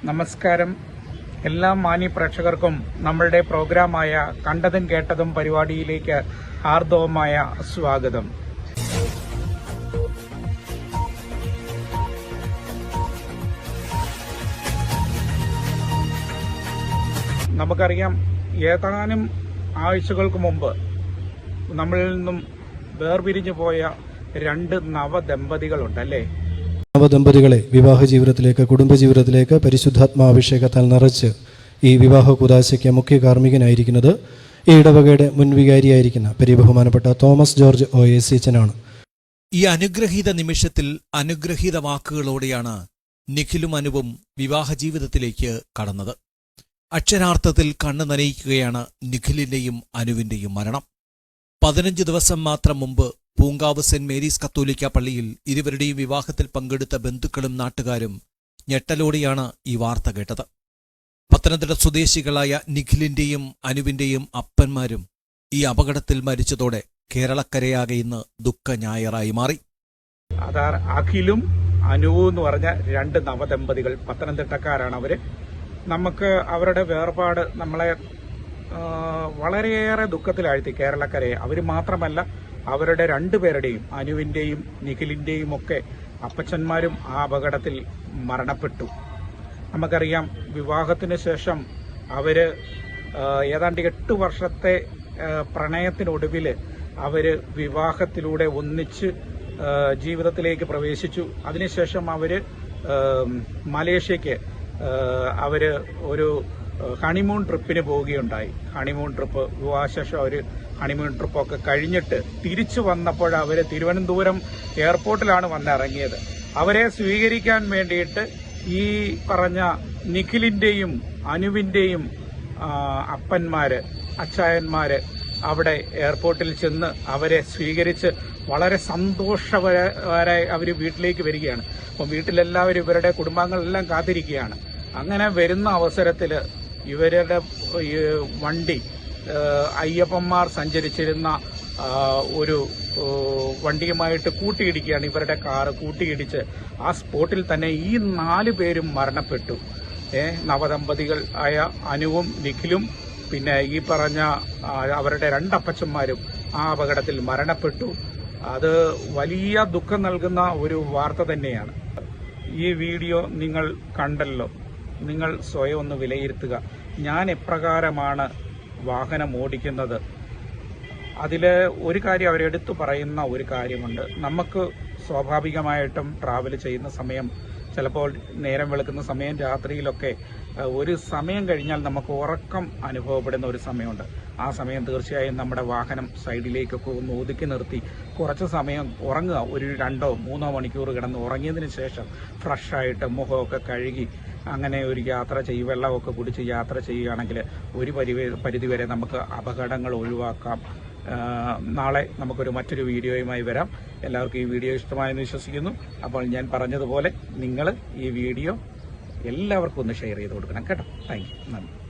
നമസ്കാരം. എല്ലാ മാന്യ പ്രേക്ഷകർക്കും നമ്മളുടെ പ്രോഗ്രാമായ കണ്ടതും കേട്ടതും പരിപാടിയിലേക്ക് ആർദവമായ സ്വാഗതം. നമുക്കറിയാം, ഏതാനും ആഴ്ചകൾക്ക് മുമ്പ് നമ്മളിൽ നിന്നും വേർപിരിഞ്ഞു പോയ രണ്ട് നവദമ്പതികളുണ്ടല്ലേ. നവദമ്പതികളെ വിവാഹ ജീവിതത്തിലേക്ക്, കുടുംബജീവിതത്തിലേക്ക് പരിശുദ്ധാത്മാഭിഷേകത്താൽ നിറച്ച് ഈ വിവാഹ കൂദാശയ്ക്ക് മുഖ്യ കാർമ്മികനായിരിക്കുന്നത് ഈ ഇടവകയുടെ മുൻവികാരിയായിരിക്കുന്ന പരിബഹുമാനപ്പെട്ട തോമസ് ജോർജ് OAC അച്ഛനാണ്. ഈ അനുഗ്രഹീത നിമിഷത്തിൽ അനുഗ്രഹീത വാക്കുകളോടെയാണ് നിഖിലും അനുവും വിവാഹ ജീവിതത്തിലേക്ക് കടന്നത്. അക്ഷരാർത്ഥത്തിൽ കണ്ണു നനയിക്കുകയാണ് നിഖിലിന്റെയും അനുവിന്റെയും മരണം. 15 ദിവസം മാത്രം മുമ്പ് പൂങ്കാവ് സെന്റ് മേരീസ് കത്തോലിക്ക പള്ളിയിൽ ഇരുവരുടെയും വിവാഹത്തിൽ പങ്കെടുത്ത ബന്ധുക്കളും നാട്ടുകാരും ഞെട്ടലോടെയാണ് ഈ വാർത്ത കേട്ടത്. പത്തനംതിട്ട സ്വദേശികളായ നിഖിലിന്റെയും അനുവിന്റെയും അപ്പന്മാരും ഈ അപകടത്തിൽ മരിച്ചതോടെ കേരളക്കരയാകെ ഇന്ന് ദുഃഖ ഞായറായി മാറി. അഖിലും അനുവും എന്ന് പറഞ്ഞ രണ്ട് നവദമ്പതികൾ പത്തനംതിട്ടക്കാരാണ്. അവര് നമുക്ക് അവരുടെ വേർപാട് നമ്മളെ വളരെയേറെ ദുഃഖത്തിലാഴ്ത്തി കേരളക്കരയെ. അവര് മാത്രമല്ല, അവരുടെ രണ്ടുപേരുടെയും, അനുവിന്റെയും നിഖിലിന്റെയും ഒക്കെ അപ്പച്ചന്മാരും ആ അപകടത്തിൽ മരണപ്പെട്ടു. നമുക്കറിയാം, വിവാഹത്തിന് ശേഷം അവര് ഏതാണ്ട് 8 വർഷത്തെ പ്രണയത്തിനൊടുവിൽ അവര് വിവാഹത്തിലൂടെ ഒന്നിച്ച് ജീവിതത്തിലേക്ക് പ്രവേശിച്ചു. അതിനുശേഷം അവര് മലേഷ്യക്ക് അവര് ഒരു ഹണിമൂൺ ട്രിപ്പിന് പോവുകയുണ്ടായി. ഹണിമൂൺ ട്രിപ്പ്, വിവാഹശേഷം അവർ ഹണിമൂൺ ട്രിപ്പൊക്കെ കഴിഞ്ഞിട്ട് തിരിച്ചു വന്നപ്പോൾ അവർ തിരുവനന്തപുരം എയർപോർട്ടിലാണ് വന്നിറങ്ങിയത്. അവരെ സ്വീകരിക്കാൻ വേണ്ടിയിട്ട് ഈ പറഞ്ഞ നിഖിലിന്റെയും അനുവിന്റെയും അപ്പന്മാര്, അച്ചായന്മാര് അവിടെ എയർപോർട്ടിൽ ചെന്ന് അവരെ സ്വീകരിച്ച് വളരെ സന്തോഷകരമായി അവർ വീട്ടിലേക്ക് വരികയാണ്. അപ്പം വീട്ടിലെല്ലാവരും, ഇവരുടെ കുടുംബാംഗങ്ങളെല്ലാം കാത്തിരിക്കുകയാണ്. അങ്ങനെ വരുന്ന അവസരത്തിൽ ഇവരുടെ വണ്ടി അയ്യപ്പന്മാർ സഞ്ചരിച്ചിരുന്ന ഒരു വണ്ടിയുമായിട്ട് കൂട്ടിയിടിക്കുകയാണ്. ഇവരുടെ കാറ് കൂട്ടിയിടിച്ച് ആ സ്പോട്ടിൽ തന്നെ ഈ 4 പേരും മരണപ്പെട്ടു. നവദമ്പതികൾ ആയ അനുവും നിഖിലും പിന്നെ ഈ പറഞ്ഞ അവരുടെ 2 അപ്പച്ചന്മാരും ആ അപകടത്തിൽ മരണപ്പെട്ടു. അത് വലിയ ദുഃഖം നൽകുന്ന ഒരു വാർത്ത തന്നെയാണ്. ഈ വീഡിയോ നിങ്ങൾ കണ്ടല്ലോ, നിങ്ങൾ സ്വയം ഒന്ന് വിലയിരുത്തുക. ഞാൻ എപ്രകാരമാണ് വാഹനം ഓടിക്കുന്നത്? അതിൽ ഒരു കാര്യം അവരെടുത്തു പറയുന്ന ഒരു കാര്യമുണ്ട്. നമുക്ക് സ്വാഭാവികമായിട്ടും ട്രാവൽ ചെയ്യുന്ന സമയം, ചിലപ്പോൾ നേരം വെളുക്കുന്ന സമയം, രാത്രിയിലൊക്കെ ഒരു സമയം കഴിഞ്ഞാൽ നമുക്ക് ഉറക്കം അനുഭവപ്പെടുന്ന ഒരു സമയമുണ്ട്. ആ സമയം തീർച്ചയായും നമ്മുടെ വാഹനം സൈഡിലേക്കൊക്കെ ഒന്ന് ഒതുക്കി നിർത്തി കുറച്ച് സമയം ഉറങ്ങുക. ഒരു 2-3 മണിക്കൂർ കിടന്ന് ഉറങ്ങിയതിന് ശേഷം ഫ്രഷായിട്ട് മുഖമൊക്കെ കഴുകി അങ്ങനെ ഒരു യാത്ര ചെയ്യും, വെള്ളമൊക്കെ കുടിച്ച് യാത്ര ചെയ്യുകയാണെങ്കിൽ ഒരു പരിധിവരെ നമുക്ക് അപകടങ്ങൾ ഒഴിവാക്കാം. നാളെ നമുക്കൊരു മറ്റൊരു വീഡിയോയുമായി വരാം. എല്ലാവർക്കും ഈ വീഡിയോ ഇഷ്ടമായെന്ന് വിശ്വസിക്കുന്നു. അപ്പോൾ ഞാൻ പറഞ്ഞതുപോലെ നിങ്ങൾ ഈ വീഡിയോ എല്ലാവർക്കും ഒന്ന് ഷെയർ ചെയ്ത് കൊടുക്കണം കേട്ടോ. Thank you. നന്ദി.